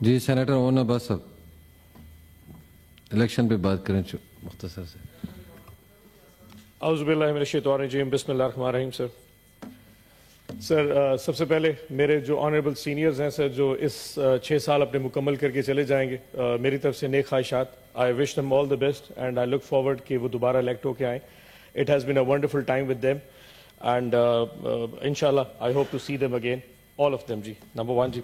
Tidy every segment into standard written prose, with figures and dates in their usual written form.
جی senator اونا بس اب الیکشن پہ بات کریں مختصر سے. اعوذ باللہ من الشیطان الرجیم بسم اللہ الرحمن الرحیم. سر سب سے پہلے میرے جو آنریبل سینئرز ہیں سر جو اس 6 سال اپنے مکمل کر کے چلے جائیں گے, میری طرف سے نیک خواہشات. I wish them all the best and I look forward کہ وہ دوبارہ الیکٹ ہو کے آئیں. It has been a wonderful time with them and انشاءاللہ I hope to see them again all of them. جی نمبر 1 جی.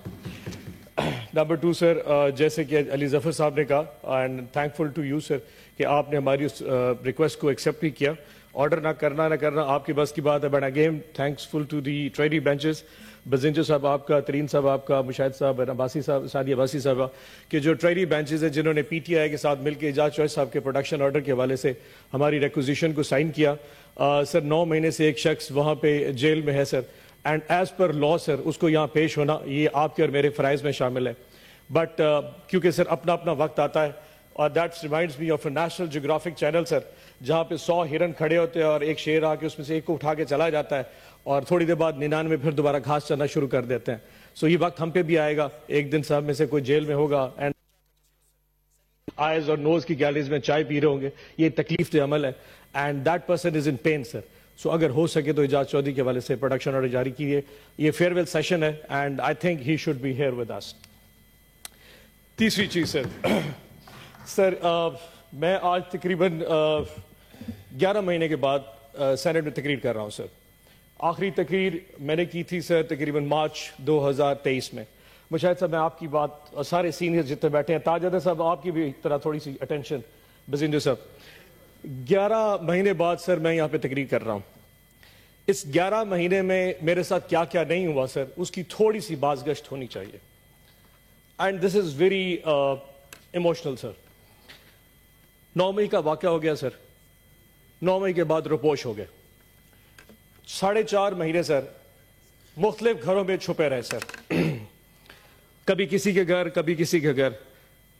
نمبر 2 سر جیسے کہ علی ظفر صاحب نے کہا and thankful to you sir کہ آپ نے ہماری اس ریکویسٹ کو ایکسیپٹ بھی کیا. آرڈر نہ کرنا آپ کی بس کی بات ہے, but again thankful to the treasury benches, Bizenjo صاحب آپ کا, ترین صاحب آپ کا, مشاہد صاحب, عباسی صاحب, سعدیہ عباسی صاحبہ کہ جو ٹریڈی بینچز ہیں جنہوں نے پی ٹی آئی کے ساتھ مل کے اعجاز چوہے صاحب کے پروڈکشن آرڈر کے حوالے سے ہماری ریکوزیشن کو سائن کیا. سر 9 مہینے سے ایک شخص وہاں پہ جیل میں ہے سر, اینڈ ایز پر لا سر اس کو یہاں پیش ہونا یہ آپ کے اور میرے فرائض میں شامل ہے. بٹ کیونکہ سر اپنا اپنا وقت آتا ہے, اور that reminds me of a National Geographic channel sir جہاں پہ 100 ہرن کھڑے ہوتے ہیں اور ایک شیر آ کے اس میں سے ایک کو اٹھا کے چلا جاتا ہے اور تھوڑی دیر بعد 99 پھر دوبارہ گھاس چرنا شروع کر دیتے ہیں. سو یہ وقت ہم پہ بھی آئے گا, ایک دن صاحب میں سے کوئی جیل میں ہوگا اینڈ آئیز اور نوز کی گیلریز میں چائے پی رہے ہوں گے. یہ تکلیف دہ عمل ہے and that person is in pain sir. So اگر ہو سکے تو اعجاز چودھری کے حوالے سے پروڈکشن آرڈر جاری کیجیے. یہ فیئر ویل سیشن ہے and I think he should be here with us. تیسری چیز سر میں آج تقریباً 11 مہینے کے بعد سینٹ میں تقریر کر رہا ہوں سر. آخری تقریر میں نے کی تھی سر تقریباً مارچ 2023 میں. مشاہد صاحب میں آپ کی بات, سارے سینئر جتنے بیٹھے ہیں, تاجدر صاحب آپ کی بھی طرح تھوڑی سی اٹینشن, بزنجر صاحب, 11 مہینے بعد سر میں یہاں پہ تقریر کر رہا ہوں. اس 11 مہینے میں میرے ساتھ کیا کیا نہیں ہوا سر اس کی تھوڑی سی بازگشت ہونی چاہیے. And this is very emotional sir. 9 مئی کا واقعہ ہو گیا سر, 9 مئی کے بعد روپوش ہو گئے. 4.5 مہینے سر مختلف گھروں میں چھپے رہے سر, کبھی کسی کے گھر کبھی کسی کے گھر,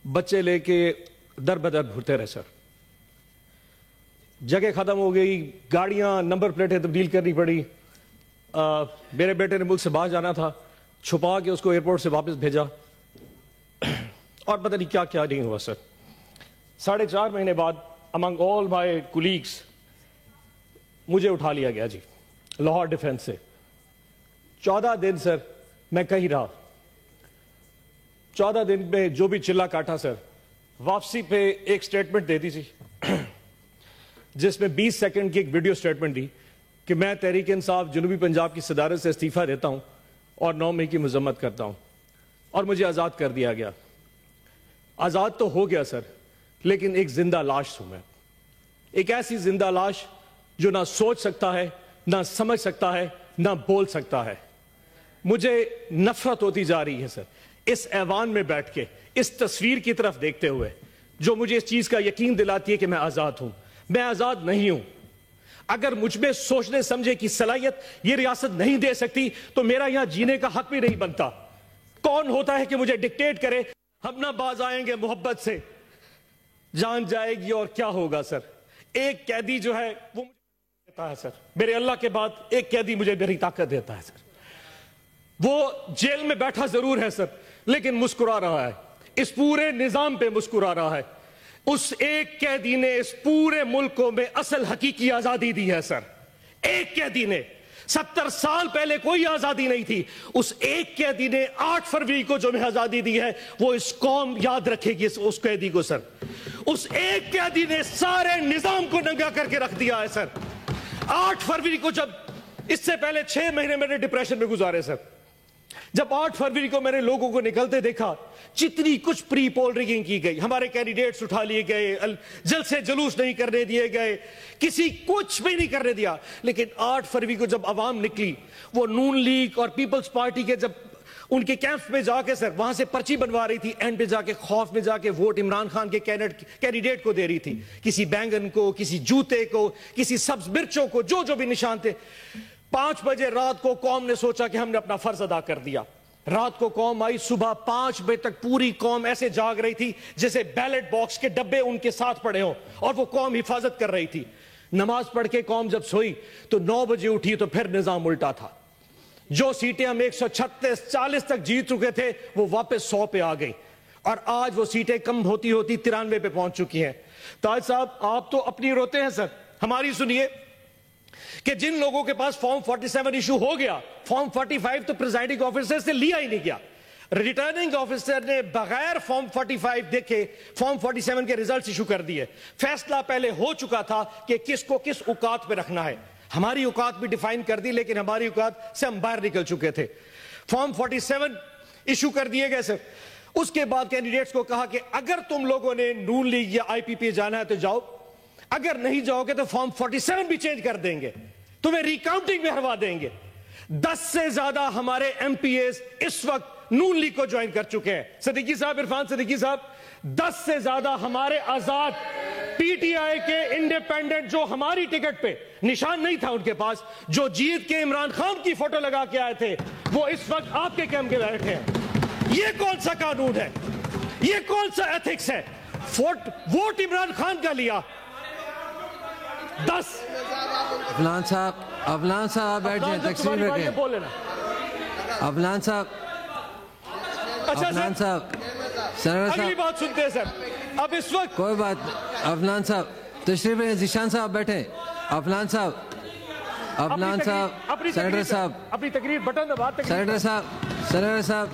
بچے لے کے در بدر گھرتے رہے سر. جگہ ختم ہو گئی, گاڑیاں نمبر پلیٹیں تبدیل کرنی پڑی. میرے بیٹے نے ملک سے باہر جانا تھا, چھپا کے اس کو ایئرپورٹ سے واپس بھیجا, اور پتہ نہیں کیا کیا نہیں ہوا سر. 4.5 مہینے بعد امنگ آل مائی کولیگس مجھے اٹھا لیا گیا جی لاہور ڈیفنس سے. 14 دن سر میں کہیں رہا. 14 دن میں جو بھی چلا کاٹا سر, واپسی پہ ایک سٹیٹمنٹ دے دی تھی جس میں 20 سیکنڈ کی ایک ویڈیو سٹیٹمنٹ دی کہ میں تحریک انصاف جنوبی پنجاب کی صدارت سے استعفیٰ دیتا ہوں اور 9 مئی کی مذمت کرتا ہوں, اور مجھے آزاد کر دیا گیا. آزاد تو ہو گیا سر, لیکن ایک زندہ لاش ہوں میں, ایک ایسی زندہ لاش جو نہ سوچ سکتا ہے, نہ سمجھ سکتا ہے, نہ بول سکتا ہے. مجھے نفرت ہوتی جا رہی ہے سر اس ایوان میں بیٹھ کے, اس تصویر کی طرف دیکھتے ہوئے جو مجھے اس چیز کا یقین دلاتی ہے کہ میں آزاد ہوں. میں آزاد نہیں ہوں. اگر مجھ میں سوچنے سمجھے کی صلاحیت یہ ریاست نہیں دے سکتی تو میرا یہاں جینے کا حق بھی نہیں بنتا. کون ہوتا ہے کہ مجھے ڈکٹیٹ کرے ہم نہ باز آئیں گے محبت سے, جان جائے گی اور کیا ہوگا سر. ایک قیدی جو ہے وہ مجھے دیتا ہے سر, میرے اللہ کے بعد ایک قیدی مجھے میری طاقت دیتا ہے سر. وہ جیل میں بیٹھا ضرور ہے سر, لیکن مسکرا رہا ہے, اس پورے نظام پہ مسکرا رہا ہے. اس ایک قیدی نے اس پورے ملک کو میں اصل حقیقی آزادی دی ہے سر. ایک قیدی نے, 70 سال پہلے کوئی آزادی نہیں تھی. اس ایک قیدی نے 8 فروری کو جو میں آزادی دی ہے وہ اس قوم یاد رکھے گی اس قیدی کو سر. اس ایک قیدی نے سارے نظام کو ننگا کر کے رکھ دیا ہے سر. 8 فروری کو, جب اس سے پہلے 6 مہینے میں نے ڈپریشن میں گزارے سر, جب 8 فروری کو میں نے لوگوں کو نکلتے دیکھا, جتنی کچھ پری پول ریگنگ کی گئی, ہمارے کینڈیڈیٹس اٹھا لیے گئے, جلد سے جلوس نہیں کرنے دیے گئے, کسی کچھ بھی نہیں کرنے دیا. لیکن 8 فروری کو جب عوام نکلی, وہ نون لیگ اور پیپلز پارٹی کے جب ان کے کیمپس میں جا کے سر وہاں سے پرچی بنوا رہی تھی, اینڈ پہ جا کے خوف میں جا کے ووٹ عمران خان کے کینڈیڈیٹ کو دے رہی تھی, کسی بینگن کو, کسی جوتے کو, کسی سبز مرچوں کو, جو بھی نشان تھے. 5 بجے رات کو قوم نے سوچا کہ ہم نے اپنا فرض ادا کر دیا. رات کو قوم آئی, صبح 5 بجے تک پوری قوم ایسے جاگ رہی تھی جیسے بیلٹ باکس کے ڈبے ان کے ساتھ پڑے ہوں, اور وہ قوم حفاظت کر رہی تھی. نماز پڑھ کے قوم جب سوئی تو 9 بجے اٹھی تو پھر نظام الٹا تھا. جو سیٹیں ہم 136 40 تک جیت چکے تھے وہ واپس 100 پہ آ گئی اور آج وہ سیٹیں کم ہوتی ہوتی 93 پہ پہنچ چکی ہیں. تاج صاحب آپ تو اپنی روتے ہیں سر, ہماری سنیے کہ جن لوگوں کے پاس فارم 47 ایشو ہو گیا, فارم 45 تو پریزائڈنگ آفیسر سے لیا ہی نہیں گیا. ریٹرننگ آفیسر نے بغیر فارم 45 دیکھے فارم 47 کے ریزلٹس ایشو کر دیے. فیصلہ پہلے ہو چکا تھا کہ کس کو کس اوقات پہ رکھنا ہے. ہماری اوقات بھی ڈیفائن کر دی, لیکن ہماری اوقات سے ہم باہر نکل چکے تھے. فارم 47 ایشو کر دیے گئے سر. اس کے بعد کینڈیڈیٹس کو کہا کہ اگر تم لوگوں نے نون لیگ یا آئی پی پی جانا ہے تو جاؤ, اگر نہیں جاؤ گے تو فارم 47 بھی چینج کر دیں گے, تمہیں ریکاؤنٹنگ میں ہروا دیں گے. 10 سے زیادہ ہمارے ایم پی ایز اس وقت نون لیگ کو جوائن کر چکے ہیں. صدیقی صاحب, عرفان صدیقی صاحب, 10 سے زیادہ ہمارے آزاد پی ٹی آئی کے انڈیپینڈنٹ جو ہماری ٹکٹ پہ نشان نہیں تھا ان کے پاس, جو جیت کے عمران خان کی فوٹو لگا کے آئے تھے, وہ اس وقت آپ کے کیمپ کے بیٹھے ہیں. یہ کون سا قانون ہے, یہ کون سا ایتھکس ہے؟ ووٹ عمران خان کا لیا 10. افلان صاحب بیٹھ جائیں, تقسیم رکھیں. افلان صاحب, افلان صاحب, سنر اگلی صاحب, بات سنتے ہیں سر. اب اس وقت کوئی بات. افلان صاحب تشریف رکھیں. ذیشان صاحب بیٹھیں. افلان صاحب, افلان صاحب, سینیٹر صاحب, اپنی تقریر بٹن دبا. سینیٹر صاحب, سینیٹر صاحب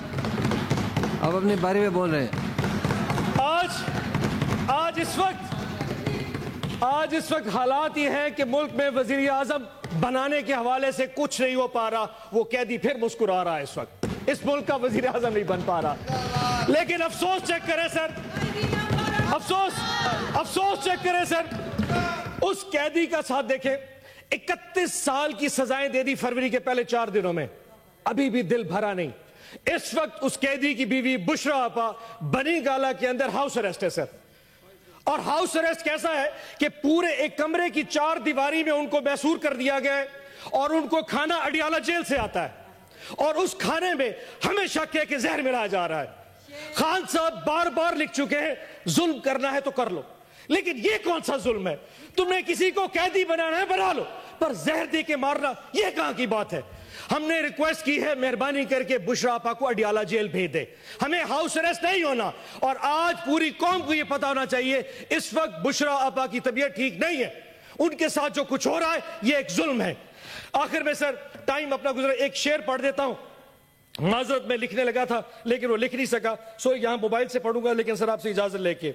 اب اپنی باری میں بول رہے ہیں. آج اس وقت حالات یہ ہیں کہ ملک میں وزیر اعظم بنانے کے حوالے سے کچھ نہیں ہو پا رہا. وہ قیدی پھر مسکرا رہا ہے. اس وقت اس ملک کا وزیر اعظم نہیں بن پا رہا. لیکن افسوس چیک کریں سر, افسوس چیک کریں سر, اس قیدی کا ساتھ دیکھیں. 31 سال کی سزائیں دے دی فروری کے پہلے 4 دنوں میں, ابھی بھی دل بھرا نہیں. اس وقت اس قیدی کی بیوی بشرا آپا بنی گالا کے اندر ہاؤس اریسٹ ہے سر. اور ہاؤس اریسٹ کیسا ہے کہ پورے ایک کمرے کی 4 دیواری میں ان کو محصور کر دیا گیا ہے, اور ان کو کھانا اڈیالہ جیل سے آتا ہے, اور اس کھانے میں ہمیشہ کہ زہر ملایا جا رہا ہے. خان صاحب بار بار لکھ چکے ہیں ظلم کرنا ہے تو کر لو, لیکن یہ کون سا ظلم ہے؟ تم نے کسی کو قیدی بنانا ہے بنا لو, پر زہر دے کے مارنا یہ کہاں کی بات ہے؟ ہم نے ریکویسٹ کی ہے مہربانی کر کے بشرا آپا کو اڈیالہ جیل بھیج دے, ہمیں ہاؤس اریسٹ نہیں ہونا. اور آج پوری قوم کو یہ پتا ہونا چاہیے اس وقت بشرا آپا کی طبیعت ٹھیک نہیں ہے, ان کے ساتھ جو کچھ ہو رہا ہے یہ ایک ظلم ہے. آخر میں سر ٹائم اپنا گزرا, ایک شعر پڑھ دیتا ہوں. معذرت میں لکھنے لگا تھا لیکن وہ لکھ نہیں سکا, سو یہاں موبائل سے پڑھوں گا, لیکن سر آپ سے اجازت لے کے.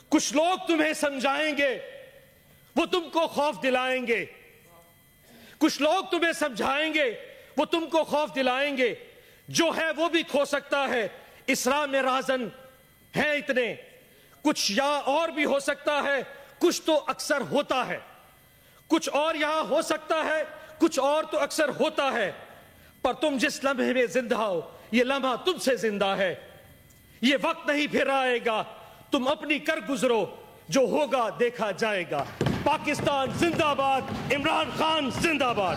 کچھ لوگ تمہیں سمجھائیں گے, وہ تم کو خوف دلائیں گے. کچھ لوگ تمہیں سمجھائیں گے, وہ تم کو خوف دلائیں گے. جو ہے وہ بھی کھو سکتا ہے, اسراء میں راہزن ہیں اتنے. کچھ یا اور بھی ہو سکتا ہے, کچھ تو اکثر ہوتا ہے. کچھ اور یہاں ہو سکتا ہے, کچھ اور تو اکثر ہوتا ہے. پر تم جس لمحے میں زندہ ہو, یہ لمحہ تم سے زندہ ہے. یہ وقت نہیں پھر آئے گا, تم اپنی کر گزرو, جو ہوگا دیکھا جائے گا. پاکستان زندہ باد, عمران خان زندہ باد.